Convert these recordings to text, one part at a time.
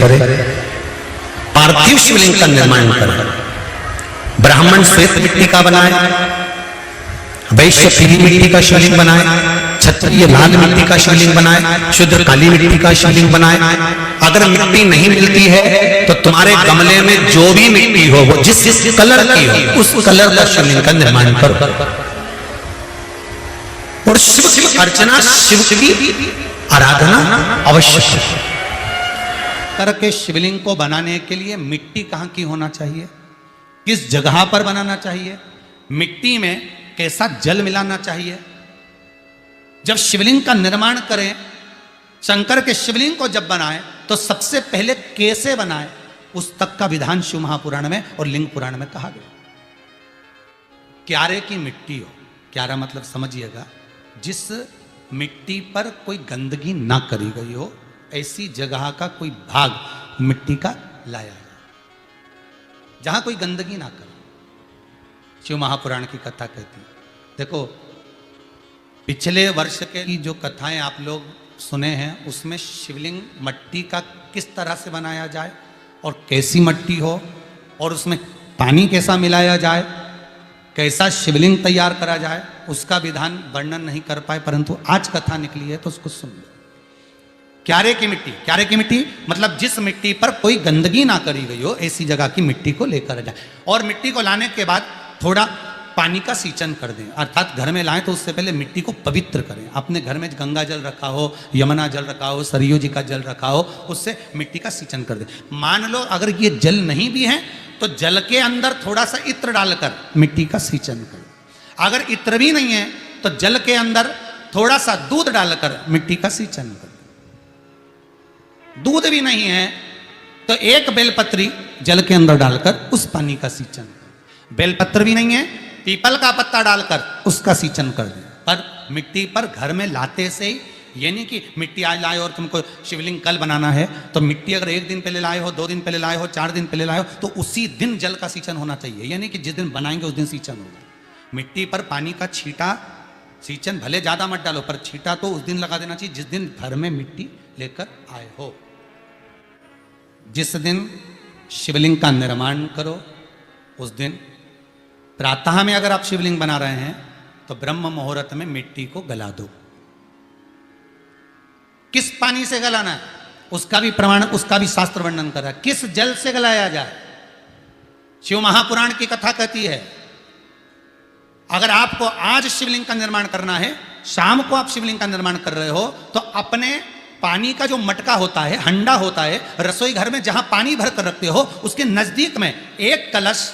करे, पार्थिव शिवलिंग का निर्माण करे। ब्राह्मण श्वेत मिट्टी का बनाए, वैश्य पीली मिट्टी का शिवलिंग बनाए, क्षत्रिय लाल मिट्टी का शिवलिंग बनाए, शूद्र काली मिट्टी का शिवलिंग बनाए। अगर मिट्टी नहीं मिलती है तो तुम्हारे गमले में जो भी मिट्टी हो, वो जिस कलर की हो, उस कलर का शिवलिंग का निर्माण करो। और शिव की अर्चना, शिव की आराधना अवश्य करके शिवलिंग को बनाने के लिए मिट्टी कहां की होना चाहिए, किस जगह पर बनाना चाहिए, मिट्टी में कैसा जल मिलाना चाहिए। जब शिवलिंग का निर्माण करें, शंकर के शिवलिंग को जब बनाएं, तो सबसे पहले कैसे बनाएं, उस तक का विधान शिव महापुराण में और लिंग पुराण में कहा गया। क्यारे की मिट्टी हो, क्यारा मतलब समझिएगा, जिस मिट्टी पर कोई गंदगी ना करी गई हो, ऐसी जगह का कोई भाग मिट्टी का लाया जाए जहां कोई गंदगी ना करे। शिव महापुराण की कथा कहती है। देखो, पिछले वर्ष के की जो कथाएं आप लोग सुने हैं, उसमें शिवलिंग मट्टी का किस तरह से बनाया जाए और कैसी मट्टी हो, और उसमें पानी कैसा मिलाया जाए, कैसा शिवलिंग तैयार करा जाए, उसका विधान वर्णन नहीं कर पाए, परंतु आज कथा निकली है तो उसको सुन लो। क्यारे की मिट्टी, क्यारे की मिट्टी मतलब जिस मिट्टी पर कोई गंदगी ना करी गई हो, ऐसी जगह की मिट्टी को लेकर जाए। और मिट्टी को लाने के बाद थोड़ा पानी का सींचन कर दें, अर्थात घर में लाएं तो उससे पहले मिट्टी को पवित्र करें। अपने घर में गंगा जल रखा हो, यमुना जल रखा हो, सरयू जी का जल रखा हो, उससे मिट्टी का सींचन कर दें। मान लो अगर ये जल नहीं भी है तो जल के अंदर थोड़ा सा इत्र डालकर मिट्टी का सींचन करें। अगर इत्र भी नहीं है तो जल के अंदर थोड़ा सा दूध डालकर मिट्टी का सींचन करें। दूध भी नहीं है तो एक बेलपत्री जल के अंदर डालकर उस पानी का सींचन करें। बेलपत्र भी नहीं है, पीपल का पत्ता डालकर उसका सींचन कर दें। पर मिट्टी पर घर में लाते से ही, ये नहीं कि मिट्टी आज लाए और तुमको शिवलिंग कल बनाना है, तो मिट्टी अगर 1 दिन पहले लाए हो, 2 दिन पहले लाए हो, 4 दिन पहले लाए हो, तो उसी दिन जल का सींचन होना चाहिए। यानी कि जिस दिन बनाएंगे उस दिन सींचन होगा। मिट्टी पर पानी का छींटा, सींचन भले ज्यादा मत डालो, पर छींटा तो उस दिन लगा देना चाहिए जिस दिन घर में मिट्टी लेकर आए हो। जिस दिन शिवलिंग का निर्माण करो, उस दिन प्रातः में अगर आप शिवलिंग बना रहे हैं तो ब्रह्म मुहूर्त में मिट्टी को गला दो। किस पानी से गलाना है उसका भी प्रमाण, उसका भी शास्त्र वर्णन कर रहा है। किस जल से गलाया जाए, शिव महापुराण की कथा कहती है। अगर आपको आज शिवलिंग का निर्माण करना है, शाम को आप शिवलिंग का निर्माण कर रहे हो, तो अपने पानी का जो मटका होता है, हंडा होता है, रसोई घर में जहां पानी भर कर रखते हो, उसके नजदीक में एक कलश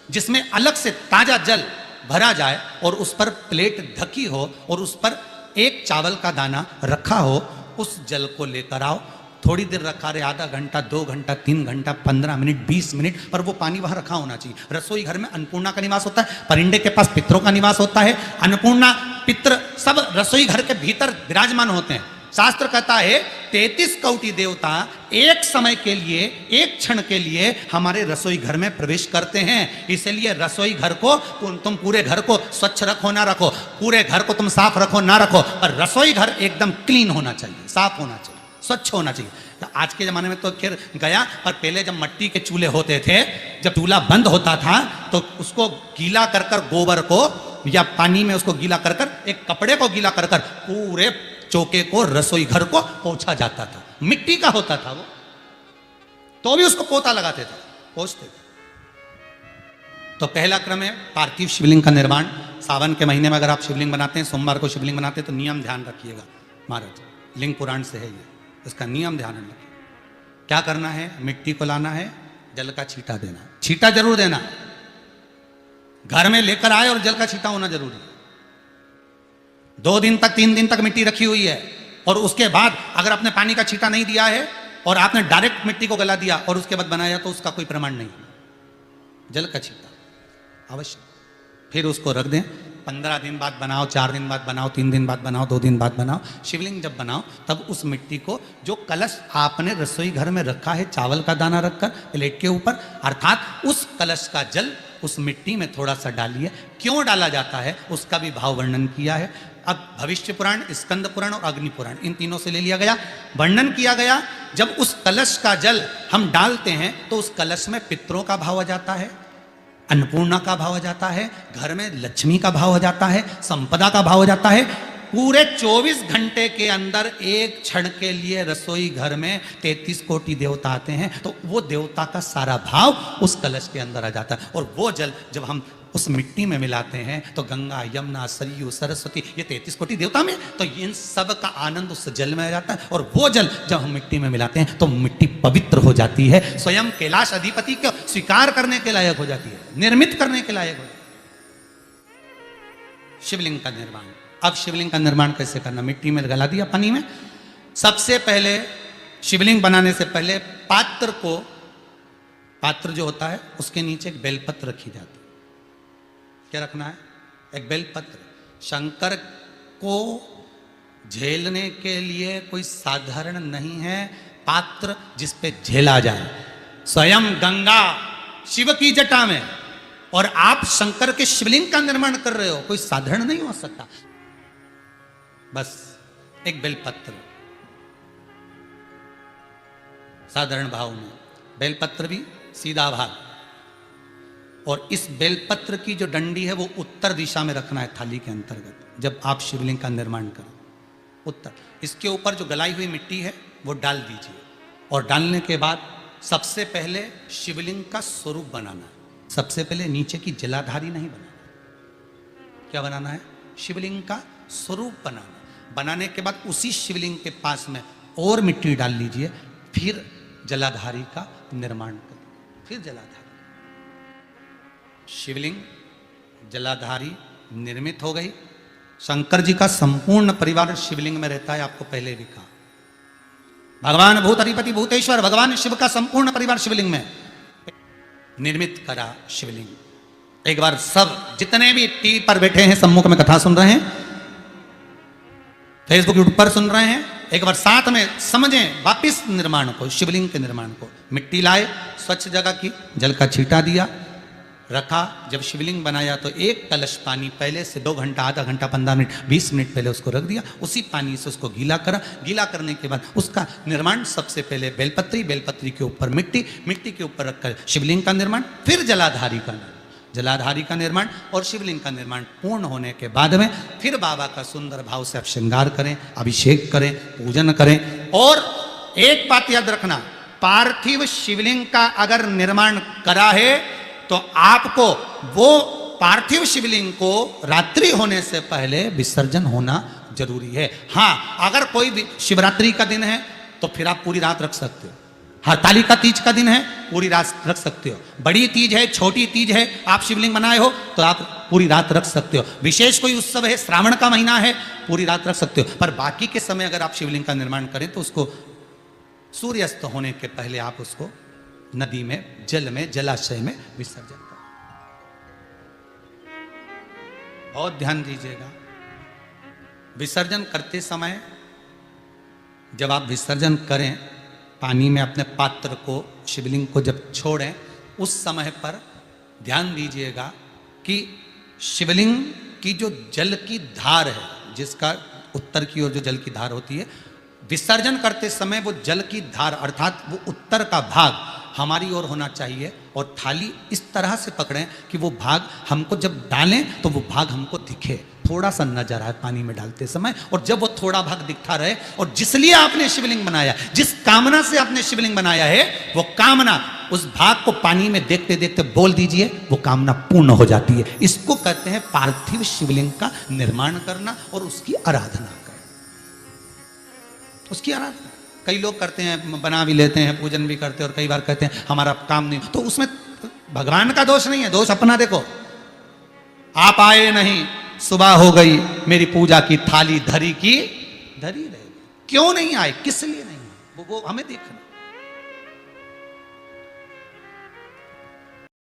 जिसमें अलग से ताजा जल भरा जाए और उस पर प्लेट ढकी हो और उस पर एक चावल का दाना रखा हो, उस जल को लेकर आओ। थोड़ी देर रखा रहे, आधा घंटा, 2 घंटा, 3 घंटा, 15 मिनट, 20 मिनट, पर वो पानी वहां रखा होना चाहिए। रसोई घर में अन्नपूर्णा का निवास होता है, परिंदे के पास पितरों का निवास होता है। अन्नपूर्णा, पितर सब रसोई घर के भीतर विराजमान होते हैं। शास्त्र कहता है 33 कोटि देवता एक समय के लिए, एक क्षण के लिए हमारे रसोई घर में प्रवेश करते हैं। इसलिए रसोई घर को तुम पूरे घर को स्वच्छ रखो ना रखो, पूरे घर को तुम साफ रखो ना रखो, पर रसोई घर एकदम क्लीन होना चाहिए, साफ होना चाहिए, स्वच्छ होना चाहिए। तो आज के जमाने में तो खैर गया, पर पहले जब मिट्टी के चूल्हे होते थे, जब चूल्हा बंद होता था तो उसको गीला कर कर, गोबर को या पानी में उसको गीला कर कर, एक कपड़े को गीला कर कर पूरे चौके को, रसोई घर को पोंछा जाता था। मिट्टी का होता था वो, तो भी उसको पोता लगाते थे, पोंछते थे। तो पहला क्रम है पार्थिव शिवलिंग का निर्माण। सावन के महीने में अगर आप शिवलिंग बनाते हैं, सोमवार को शिवलिंग बनाते हैं, तो नियम ध्यान रखिएगा महाराज, लिंग पुराण से है ये, इसका नियम ध्यान रखिए। क्या करना है, मिट्टी को लाना है, जल का छींटा देना, छींटा जरूर देना, घर में लेकर आए और जल का छींटा होना जरूरी है। 2 दिन तक, 3 दिन तक मिट्टी रखी हुई है और उसके बाद अगर आपने पानी का छींटा नहीं दिया है और आपने डायरेक्ट मिट्टी को गला दिया और उसके बाद बनाया, तो उसका कोई प्रमाण नहीं। जल का छींटा अवश्य, फिर उसको रख दें। 15 दिन बाद बनाओ, 4 दिन बाद बनाओ, 3 दिन बाद बनाओ, 2 दिन बाद बनाओ। शिवलिंग जब बनाओ तब उस मिट्टी को, जो कलश आपने रसोई घर में रखा है चावल का दाना रखकर प्लेट के ऊपर, अर्थात उस कलश का जल उस मिट्टी में थोड़ा सा डालिए। क्यों डाला जाता है उसका भी भाव वर्णन किया है। अब भविष्य पुराण, स्कंद पुराण और अग्नि पुराण, इन तीनों से ले लिया गया। वर्णन किया गया जब उस कलश का जल हम डालते हैं तो उस कलश में पितरों का भाव आ जाता है, अन्नपूर्णा का भाव आ जाता है, घर में लक्ष्मी का भाव आ जाता है, संपदा का भाव आ जाता है। पूरे 24 घंटे के अंदर एक क्षण के लिए रसोई घर में 33 कोटि देवता आते हैं, तो वो देवता का सारा भाव उस कलश के अंदर आ जाता है। और वो जल जब हम उस मिट्टी में मिलाते हैं तो गंगा, यमुना, सरयू, सरस्वती, ये 33 कोटि देवता में, तो इन सब का आनंद उस जल में आ जाता है। और वो जल जब हम मिट्टी में मिलाते हैं तो मिट्टी पवित्र हो जाती है, स्वयं कैलाश अधिपति को स्वीकार करने के लायक हो जाती है, निर्मित करने के लायक हो जाती है। शिवलिंग का निर्माण। अब शिवलिंग का निर्माण कैसे करना? मिट्टी में गला दिया, पानी में। सबसे पहले शिवलिंग बनाने से पहले पात्र जो होता है उसके नीचे एक बेलपत्र रखी जाती है। क्या रखना है? एक बेलपत्र। शंकर को झेलने के लिए कोई साधारण नहीं है पात्र जिस पे झेला जाए। स्वयं गंगा शिव की जटा में, और आप शंकर के शिवलिंग का निर्माण कर रहे हो, कोई साधारण नहीं हो सकता। बस एक बेलपत्र, साधारण भाव में बेलपत्र भी सीधा भाग, और इस बेलपत्र की जो डंडी है वो उत्तर दिशा में रखना है थाली के अंतर्गत जब आप शिवलिंग का निर्माण करें। उत्तर। इसके ऊपर जो गलाई हुई मिट्टी है वो डाल दीजिए, और डालने के बाद सबसे पहले शिवलिंग का स्वरूप बनाना है। सबसे पहले नीचे की जलाधारी नहीं बनाना। क्या बनाना है? शिवलिंग का स्वरूप बनाना। बनाने के बाद उसी शिवलिंग के पास में और मिट्टी डाल लीजिए, फिर जलाधारी का निर्माण करिए। फिर जलाधारी, शिवलिंग जलाधारी निर्मित हो गई। शंकर जी का संपूर्ण परिवार शिवलिंग में रहता है, आपको पहले भी कहा। भगवान भूत अधिपति भूतेश्वर भगवान शिव का संपूर्ण परिवार शिवलिंग में निर्मित करा शिवलिंग। एक बार सब जितने भी टीवी पर बैठे हैं, सम्मुख में कथा सुन रहे हैं, फेसबुक यूट्यूब पर सुन रहे हैं, एक बार साथ में समझें वापिस निर्माण को, शिवलिंग के निर्माण को। मिट्टी लाए, स्वच्छ जगह की, जल का छींटा दिया, रखा। जब शिवलिंग बनाया तो एक कलश पानी पहले से 2 घंटा, आधा घंटा, 15 मिनट, 20 मिनट पहले उसको रख दिया। उसी पानी से उसको गीला करा। गीला करने के बाद उसका निर्माण सबसे पहले बेलपत्री, बेलपत्री के ऊपर मिट्टी, मिट्टी के ऊपर रखकर शिवलिंग का निर्माण, फिर जलाधारी का निर्माण, जलाधारी का निर्माण और शिवलिंग का निर्माण पूर्ण होने के बाद में फिर बाबा का सुंदर भाव से आप श्रृंगार करें, अभिषेक करें, पूजन करें। और एक बात याद रखना, पार्थिव शिवलिंग का अगर निर्माण करा है तो आपको वो पार्थिव शिवलिंग को रात्रि होने से पहले विसर्जन होना जरूरी है। हाँ, अगर कोई भी शिवरात्रि का दिन है तो फिर आप पूरी रात रख सकते हो। हरतालिका तीज का दिन है, पूरी रात रख सकते हो। बड़ी तीज है, छोटी तीज है, आप शिवलिंग बनाए हो तो आप पूरी रात रख सकते हो। विशेष कोई उत्सव है, श्रावण का महीना है, पूरी रात रख सकते हो। पर बाकी के समय अगर आप शिवलिंग का निर्माण करें तो उसको सूर्यास्त होने के पहले आप उसको नदी में, जल में, जलाशय में विसर्जन करें। बहुत ध्यान दीजिएगा, विसर्जन करते समय जब आप विसर्जन करें, पानी में अपने पात्र को, शिवलिंग को जब छोड़ें, उस समय पर ध्यान दीजिएगा कि शिवलिंग की जो जल की धार है, जिसका उत्तर की ओर जो जल की धार होती है, विसर्जन करते समय वो जल की धार अर्थात वो उत्तर का भाग हमारी ओर होना चाहिए, और थाली इस तरह से पकड़ें कि वो भाग हमको जब डालें तो वो भाग हमको दिखे, थोड़ा सा नजर आए पानी में डालते समय। और जब वो थोड़ा भाग दिखता रहे, और जिसलिए आपने शिवलिंग बनाया, जिस कामना से आपने शिवलिंग बनाया है, वो कामना उस भाग को पानी में देखते देखते बोल दीजिए, वो कामना पूर्ण हो जाती है। इसको कहते हैं पार्थिव शिवलिंग का निर्माण करना और उसकी आराधना करना। उसकी आराधना कई लोग करते हैं, बना भी लेते हैं, पूजन भी करते हैं, और कई बार कहते हैं हमारा काम नहीं, तो उसमें भगवान का दोष नहीं है, दोष अपना देखो। आप आए नहीं, सुबह हो गई, मेरी पूजा की थाली धरी की धरी रहेगी। क्यों नहीं आए, किस लिए नहीं आए, वो हमें देखना।